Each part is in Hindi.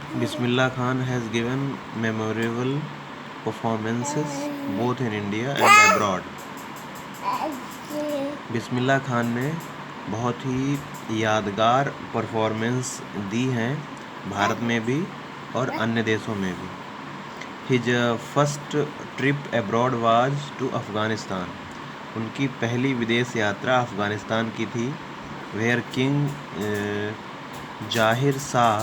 Bismillah Khan has given memorable performances both in India and abroad. Bismillah Khan ने बहुत ही यादगार परफॉर्मेंस दी हैं भारत में भी और अन्य देशों में भी। His first trip abroad was to Afghanistan. उनकी पहली विदेश यात्रा अफ़गानिस्तान की थी। वेयर किंग जाहिर Shah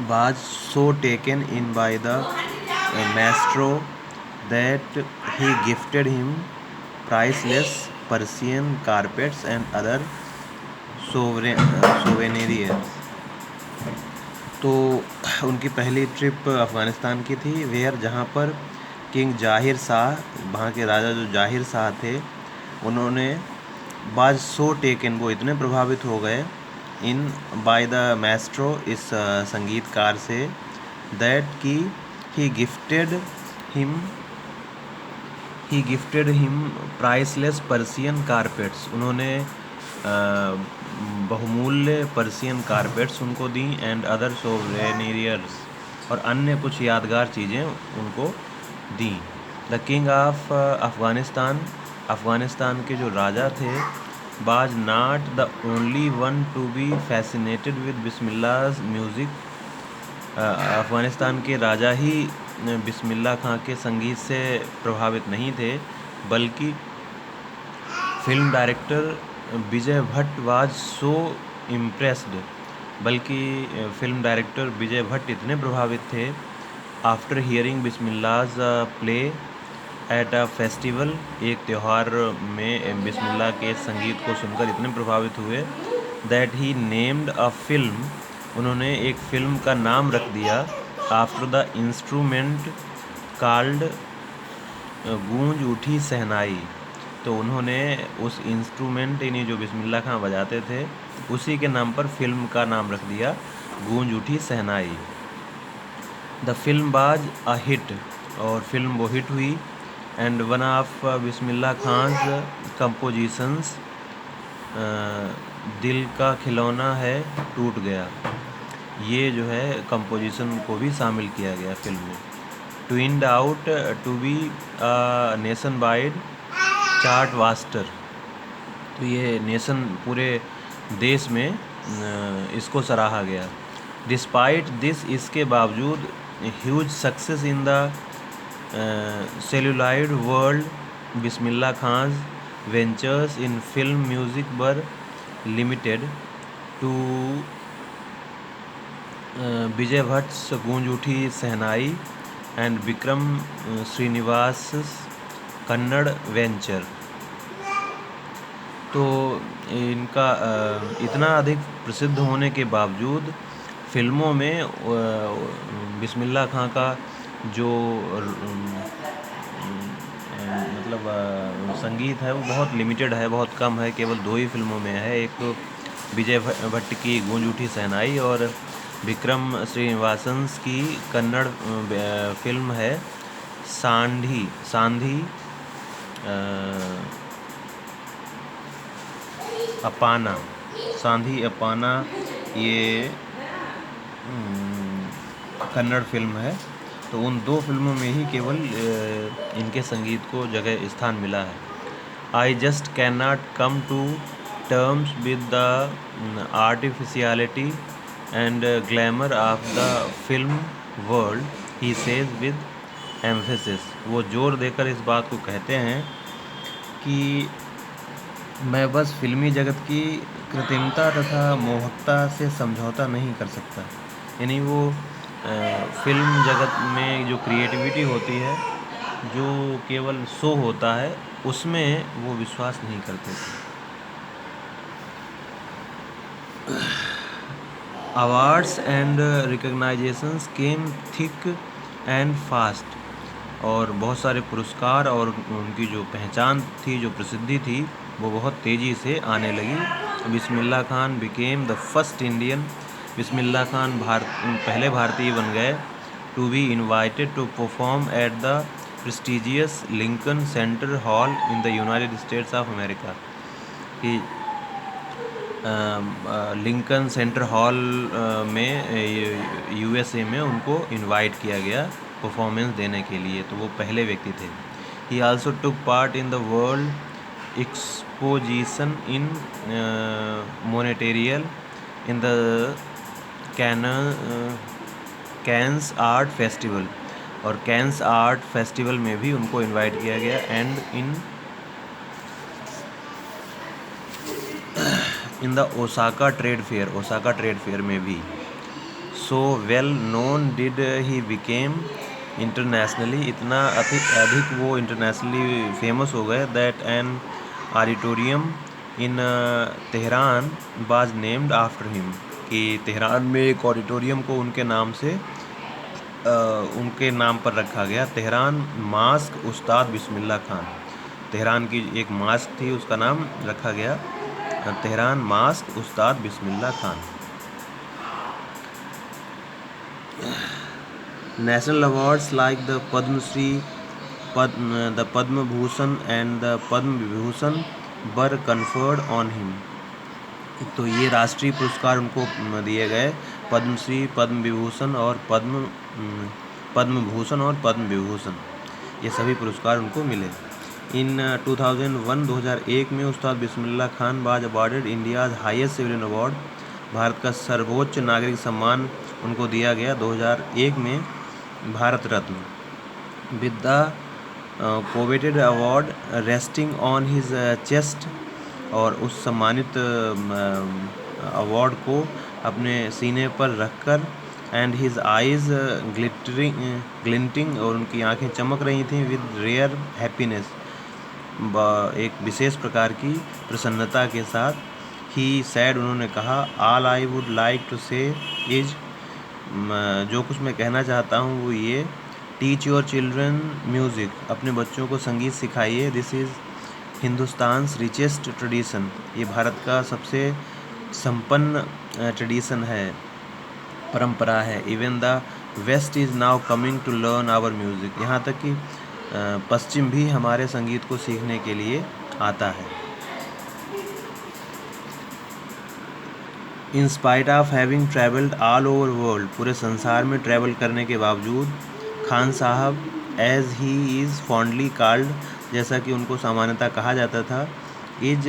was so taken in by the maestro that he gifted him priceless Persian carpets and other souvenirs. तो उनकी पहली ट्रिप अफ़गानिस्तान की थी, वेयर जहाँ पर किंग जाहिर शाह, वहाँ के राजा जो जाहिर शाह थे, उन्होंने बाज सो टेकन, वो इतने प्रभावित हो गए इन बाय द मैस्ट्रो, इस संगीतकार से, दैट कि he gifted him priceless Persian carpets. उन्होंने बहुमूल्य पर्सियन कारपेट्स उनको दी, एंड अदर सोवेनियर्स, और अन्य कुछ यादगार चीज़ें उनको दी। द किंग ऑफ अफ़गानिस्तान के जो राजा थे, was not the only one to be fascinated with Bismillah's music. Afghanistan के राजा ही बिस्मिल्लाह खां के संगीत से प्रभावित नहीं थे, बल्कि film director Vijay Bhatt was so impressed, बल्कि फिल्म डायरेक्टर विजय भट्ट इतने प्रभावित थे after hearing Bismillah's play at a festival, एक त्यौहार में बिस्मिल्लाह के संगीत को सुनकर इतने प्रभावित हुए, that he named a film, उन्होंने एक फिल्म का नाम रख दिया आफ्टर द इंस्ट्रूमेंट कॉल्ड गूंज उठी सहनाई। तो उन्होंने उस इंस्ट्रूमेंट, यानी जो बिस्मिल्लाह खां बजाते थे, उसी के नाम पर फिल्म का नाम रख दिया, गूंज उठी सहनाई। The film was a hit, और फिल्म वो हिट हुई। And one of Bismillah Khan's compositions, Dil Ka खिलौना है टूट गया, ये जो है कंपोजिशन को भी शामिल किया गया फिल्म में। Turned out to be nationwide chart buster, तो ये नेशन, पूरे देश में इसको सराहा गया। डिस्पाइट दिस, इसके बावजूद, huge success in the celluloid world, Bismillah Khan's ventures in film music were limited to Vijay Bhatt's Goonj Uthi Shehnai and Vikram Srinivas Kannada venture. तो इनका इतना अधिक प्रसिद्ध होने के बावजूद फिल्मों में बिस्मिल्लाह खां का जो मतलब संगीत है वो बहुत लिमिटेड है, बहुत कम है, केवल 2 ही फिल्मों में है। एक विजय भट्ट की गूंज उठी सहनाई और विक्रम श्रीनिवासन की कन्नड़ फिल्म है सांधी अपाना, सांधी अपाना, ये कन्नड़ फिल्म है। तो उन 2 फिल्मों में ही केवल इनके संगीत को जगह स्थान मिला है। I just can not come to terms with the artificiality and glamour of the film world, he says with emphasis. वो जोर देकर इस बात को कहते हैं कि मैं बस फिल्मी जगत की कृत्रिमता तथा मोहकता से समझौता नहीं कर सकता। यानी वो फिल्म जगत में जो क्रिएटिविटी होती है, जो केवल शो होता है, उसमें वो विश्वास नहीं करते थे। Awards and recognitions came thick and fast, और बहुत सारे पुरस्कार और उनकी जो पहचान थी, जो प्रसिद्धि थी, वो बहुत तेज़ी से आने लगी। Bismillah Khan became the first Indian, Bismillah Khan पहले भारतीय बन गए, to be invited to perform at the prestigious Lincoln Center Hall in the United States of America, कि लिंकन सेंटर हॉल में USA में उनको इनवाइट किया गया परफॉर्मेंस देने के लिए, तो वो पहले व्यक्ति थे। He also took part in the world exposition in Montreal in the Cannes art festival, और कैंस आर्ट फेस्टिवल में भी उनको इनवाइट किया गया, and in the Osaka trade fair में भी। So well known did he become internationally, इतना अधिक वो इंटरनेशनली फेमस हो गए, that an auditorium in Tehran was named after him, कि तेहरान में एक ऑडिटोरियम को उनके नाम से उनके नाम पर रखा गया। तेहरान मास्क उस्ताद बिस्मिल्लाह खान, तेहरान की एक मास्क थी, उसका नाम रखा गया तेहरान मास्क Ustad Bismillah Khan. National awards like the Padmashri, the Padma Bhushan and the Padma Vibhushan were conferred on him, तो ये राष्ट्रीय पुरस्कार उनको दिए गए, पद्मश्री, पद्म विभूषण और पद्म भूषण और पद्म विभूषण, ये सभी पुरस्कार उनको मिले। इन 2001 में Ustad Bismillah Khan was awarded India's highest civilian award, Bharat का सर्वोच्च नागरिक सम्मान उनको दिया गया 2001 में, Bharat Ratna, with the coveted award resting on his chest, और उस सम्मानित अवार्ड को अपने सीने पर रखकर, एंड हिज आइज ग्लिंटिंग, और उनकी आंखें चमक रही थीं, विद रेयर हैप्पीनेस, एक विशेष प्रकार की प्रसन्नता के साथ। ही सैड, उन्होंने कहा, all I would like to say is, जो कुछ मैं कहना चाहता हूँ वो ये, टीच योर चिल्ड्रन म्यूज़िक, अपने बच्चों को संगीत सिखाइए, this is Hindustan's richest tradition, ये भारत का सबसे संपन्न ट्रेडिशन है, परंपरा है। Even the West is now coming to learn our music, यहाँ तक कि पश्चिम भी हमारे संगीत को सीखने के लिए आता है। In spite of having travelled all over world, पूरे संसार में ट्रैवल करने के बावजूद, Khan Sahab as he is fondly called, जैसा कि उनको सामान्यतः कहा जाता था, is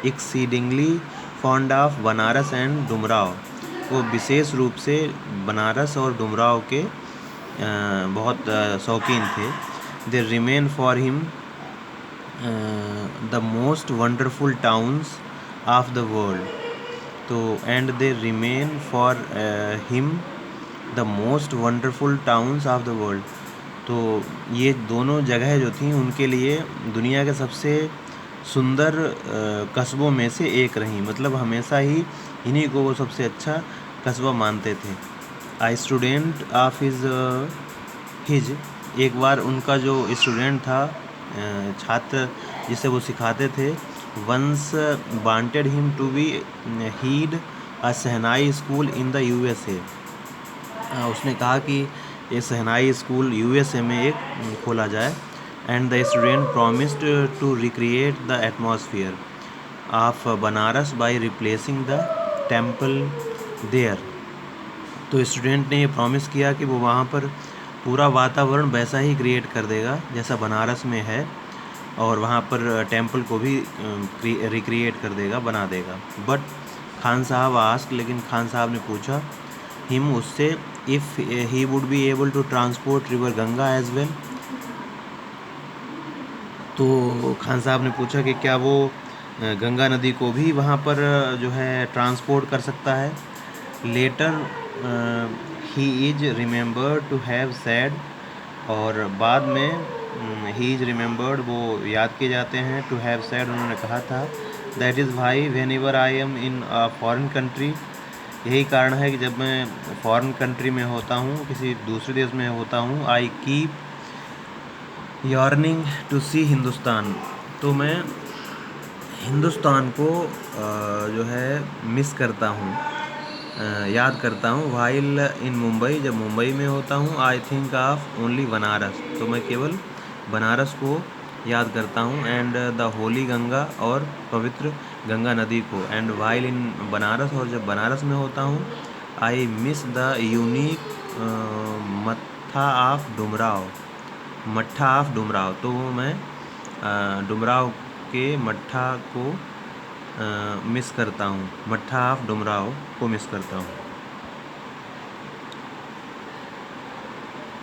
exceedingly fond of Banaras and Dumraon, वो विशेष रूप से बनारस और डुमराव के बहुत शौकीन थे। They remain for him the most wonderful towns of the world, तो and they remain for him the most wonderful towns of the world, तो ये दोनों जगह जो थी उनके लिए दुनिया के सबसे सुंदर कस्बों में से एक रही, मतलब हमेशा ही इन्हीं को वो सबसे अच्छा कस्बा मानते थे। आई स्टूडेंट ऑफ हिज, एक बार उनका जो स्टूडेंट था, छात्र जिसे वो सिखाते थे, once wanted him to be head a shehnai school in the USA, उसने कहा कि ये शहनाई स्कूल USA में एक खोला जाए, and the student promised to recreate the atmosphere of Banaras by replacing the temple there, तो स्टूडेंट ने ये प्रॉमिस किया कि वो वहाँ पर पूरा वातावरण वैसा ही क्रिएट कर देगा जैसा बनारस में है, और वहाँ पर टेम्पल को भी रिक्रिएट कर देगा, बना देगा। बट खान साहब आस्क, लेकिन खान साहब ने पूछा हिम उससे, if he would be able to transport river Ganga as well, तो खान साहब ने पूछा कि क्या वो गंगा नदी को भी वहाँ पर जो है ट्रांसपोर्ट कर सकता है। Later he is remembered to have said, और बाद में ही इज रिमेंबर्ड, वो याद किए जाते हैं, टू हैव सैड, उन्होंने कहा था, that is why when ever I am in a foreign country, यही कारण है कि जब मैं फॉरेन कंट्री में होता हूँ, किसी दूसरे देश में होता हूँ, आई कीप यॉर्निंग टू सी हिंदुस्तान, तो मैं हिंदुस्तान को जो है मिस करता हूँ, याद करता हूँ। वाइल इन मुंबई, जब मुंबई में होता हूँ, I think of only Banaras, तो मैं केवल बनारस को याद करता हूँ, एंड द होली गंगा, और पवित्र गंगा नदी को। एंड वाइल इन बनारस, और जब बनारस में होता हूँ, आई मिस द यूनिक मत्था ऑफ डुमराव, मट्ठा ऑफ डुमराव। तो मैं डुमराव के मट्ठा को मिस करता हूँ, मट्ठा ऑफ डुमराव को मिस करता हूँ।